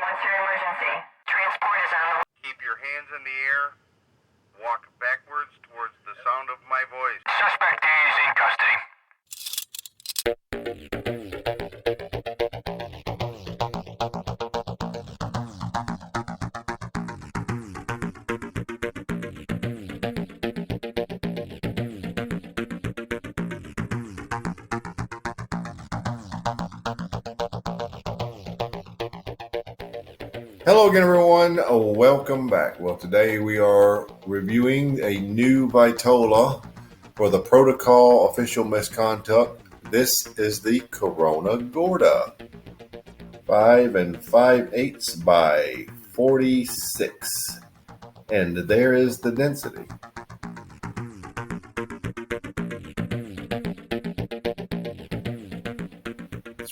what's your emergency? Transport is on the way. Keep your hands in the air. Walk backwards towards the sound of my voice. Suspect A is in custody. Hello again, everyone. Welcome back. Well, today we are reviewing a new Vitola for the Protocol Official Misconduct. This is the Corona Gorda. 5 5/8 by 46. And there is the density.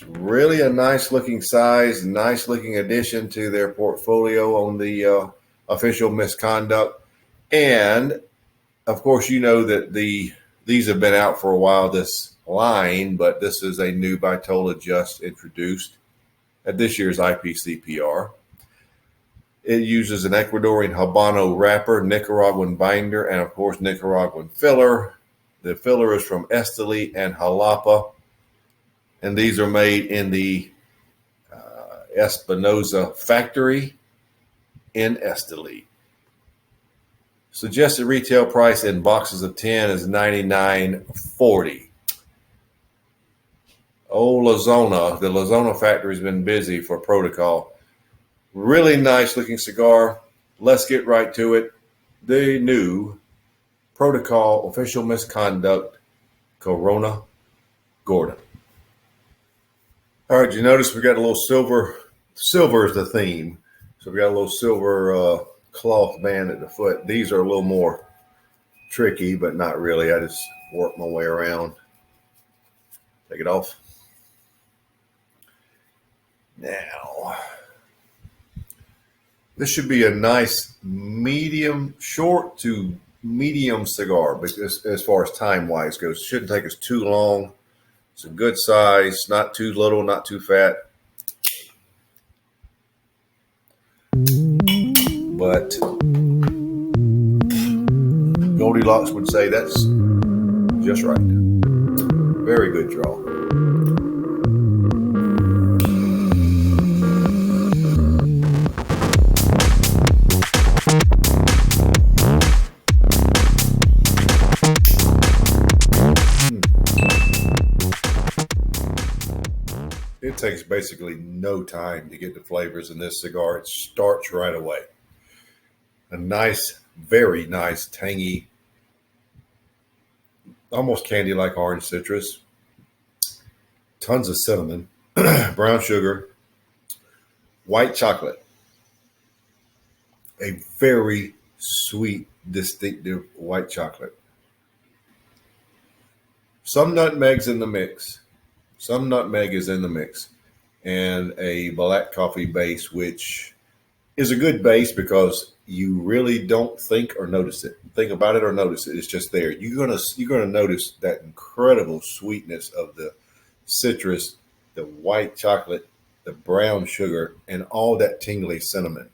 Really a nice looking size, nice looking addition to their portfolio on the Official Misconduct. And of course, you know that these have been out for a while, this line, but this is a new Vitola just introduced at this year's IPCPR. It uses an Ecuadorian Habano wrapper, Nicaraguan binder, and of course Nicaraguan filler. The filler is from Esteli and Jalapa. And these are made in the Espinosa factory in Esteli. Suggested retail price in boxes of 10 is $99.40. Oh, Lazona, the Lazona factory has been busy for Protocol. Really nice looking cigar. Let's get right to it. The new Protocol Official Misconduct Corona Gorda. All right, you notice we got a little silver. Silver is the theme. So we got a little silver cloth band at the foot. These are a little more tricky, but not really. I just work my way around. Take it off. Now, this should be a nice medium, short to medium cigar, because as far as time-wise goes, it shouldn't take us too long. It's a good size, not too little, not too fat. But Goldilocks would say that's just right. Very good draw. It takes basically no time to get the flavors in this cigar. It starts right away. A nice, very nice, tangy, almost candy-like orange citrus. Tons of cinnamon, brown sugar, white chocolate. A very sweet, distinctive white chocolate. Some nutmegs in the mix. Some nutmeg is in the mix, and a black coffee base, which is a good base because you really don't think or notice it. Think about it or notice it. It's just there. You're gonna notice that incredible sweetness of the citrus, the white chocolate, the brown sugar, and all that tingly cinnamon.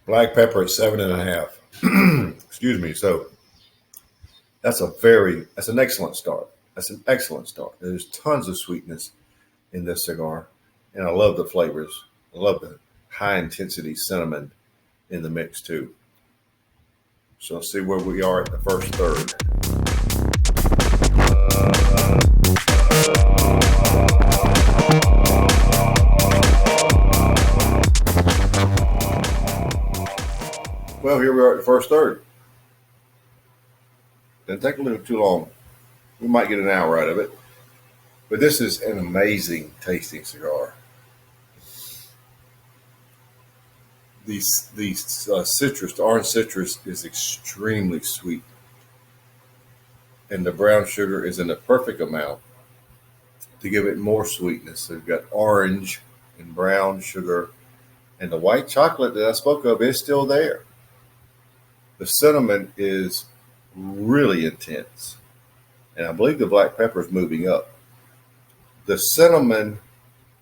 Black pepper at 7.5. Excuse me. So that's an excellent start. That's an excellent start. There's tons of sweetness in this cigar, and I love the flavors. I love the high-intensity cinnamon in the mix, too. So let's see where we are at the first third. Well, here we are at the first third. Didn't take a little too long. We might get an hour out of it. But this is an amazing tasting cigar. The citrus, the orange citrus is extremely sweet. And the brown sugar is in the perfect amount to give it more sweetness. So you've got orange and brown sugar. And the white chocolate that I spoke of is still there. The cinnamon is really intense. And I believe the black pepper is moving up. The cinnamon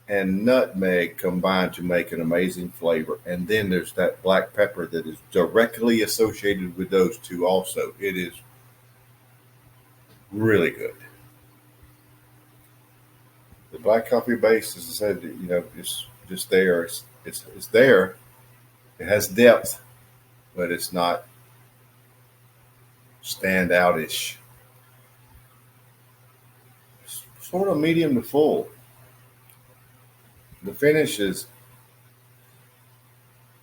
and nutmeg combine to make an amazing flavor. And then there's that black pepper that is directly associated with those two also. It is really good. The black coffee base, as I said, it's just there. It's there. It has depth, but it's not standoutish. It's sort of medium to full. The finish is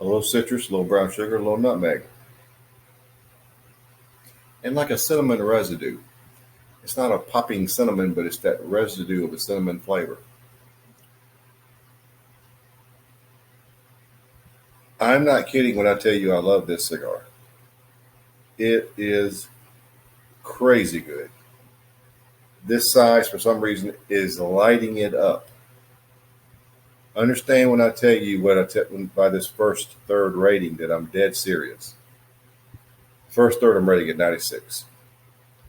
a little citrus, a little brown sugar, a little nutmeg, and like a cinnamon residue. It's not a popping cinnamon, but it's that residue of a cinnamon flavor. I'm not kidding when I tell you I love this cigar. It is crazy good. This size, for some reason, is lighting it up. Understand when I tell you by this first third rating that I'm dead serious. First third, I'm rating at 96.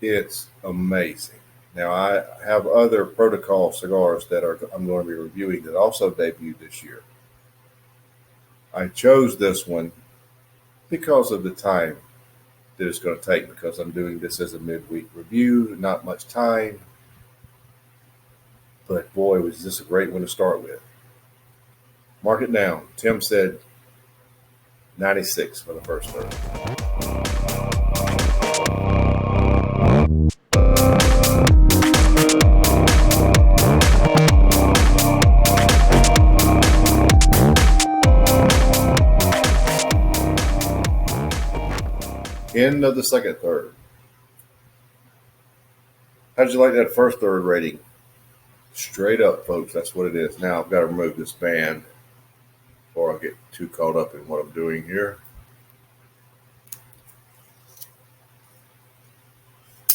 It's amazing. Now, I have other protocol cigars that I'm going to be reviewing that also debuted this year. I chose this one because of the time that it's going to take, because I'm doing this as a midweek review, not much time. But boy, was this a great one to start with. Mark it down. Tim said 96 for the first third. End of the second third. How'd you like that first third rating? Straight up, folks, that's what it is. Now I've got to remove this band before I get too caught up in what I'm doing here.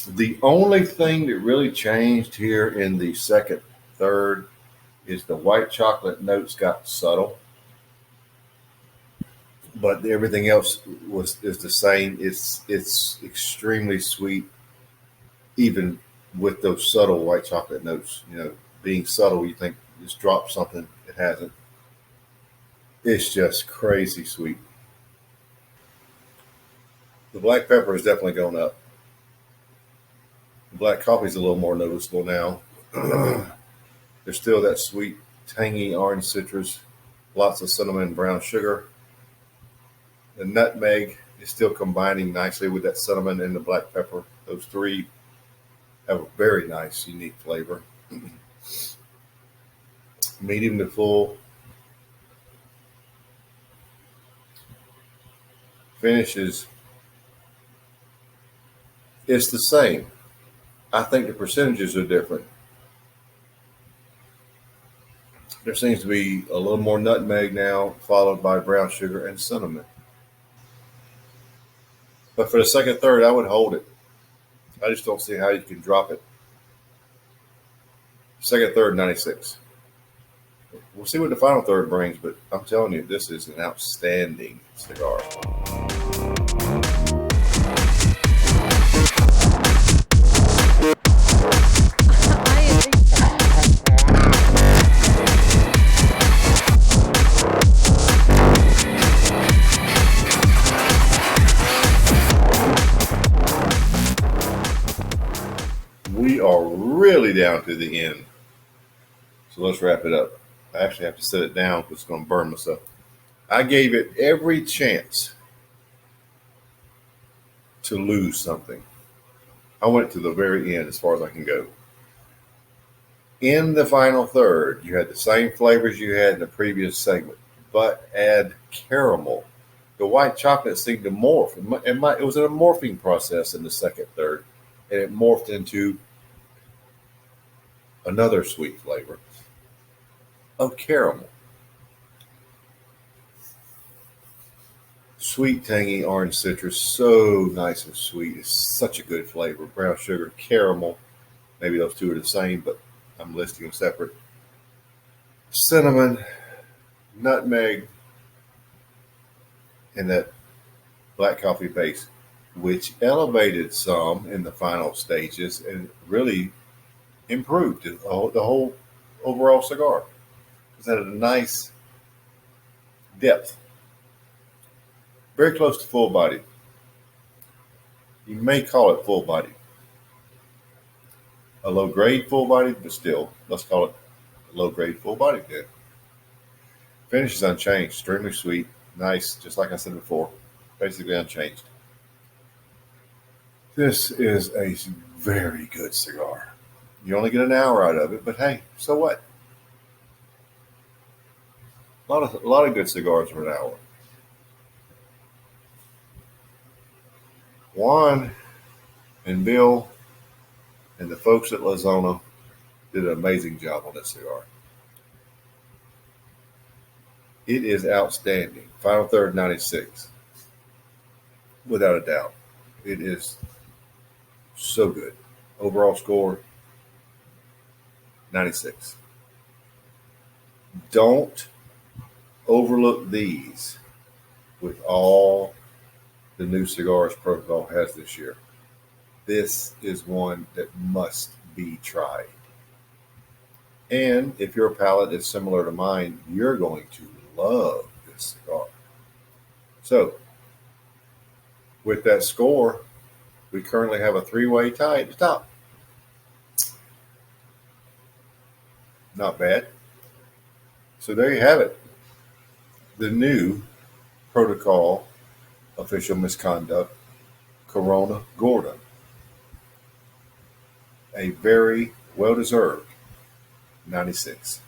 The only thing that really changed here in the second third is the white chocolate notes got subtle, but everything else is the same. It's extremely sweet, even with those subtle white chocolate notes. Being subtle, you think it's dropped something. It hasn't. It's just crazy sweet. The black pepper has definitely gone up. The black coffee is a little more noticeable now. There's still that sweet, tangy orange citrus, lots of cinnamon and brown sugar. The nutmeg is still combining nicely with that cinnamon and the black pepper. Those three have a very nice, unique flavor. Medium to full. Finishes, it's the same. I think the percentages are different. There seems to be a little more nutmeg now, followed by brown sugar and cinnamon. But for the second third, I would hold it. I just don't see how you can drop it. Second third, 96. We'll see what the final third brings, but I'm telling you, this is an outstanding cigar. We are really down to the end. So let's wrap it up. I actually have to set it down because it's going to burn myself. I gave it every chance to lose something. I went to the very end as far as I can go. In the final third, you had the same flavors you had in the previous segment, but add caramel. The white chocolate seemed to morph. It was a morphing process in the second third, and it morphed into another sweet flavor of caramel. Sweet, tangy, orange citrus, so nice and sweet. It's such a good flavor. Brown sugar, caramel. Maybe those two are the same, but I'm listing them separate. Cinnamon, nutmeg, and that black coffee base, which elevated some in the final stages and really improved the whole overall cigar. It's at a nice depth, very close to full body. You may call it full body, a low grade full body, but still, let's call it low grade full body then. Finish is unchanged, extremely sweet, nice, just like I said before, basically unchanged. This is a very good cigar. You only get an hour out of it, but hey, so what? A lot of good cigars for an hour. Juan and Bill and the folks at La Zona did an amazing job on this cigar. It is outstanding. Final third 96. Without a doubt. It is so good. Overall score 96. Don't overlook these with all the new cigars Protocol has this year. This is one that must be tried. And if your palate is similar to mine, you're going to love this cigar. So, with that score, we currently have a 3-way tie at the top. Not bad. So there you have it. The new Protocol Official Misconduct Corona Gorda. A very well-deserved 96.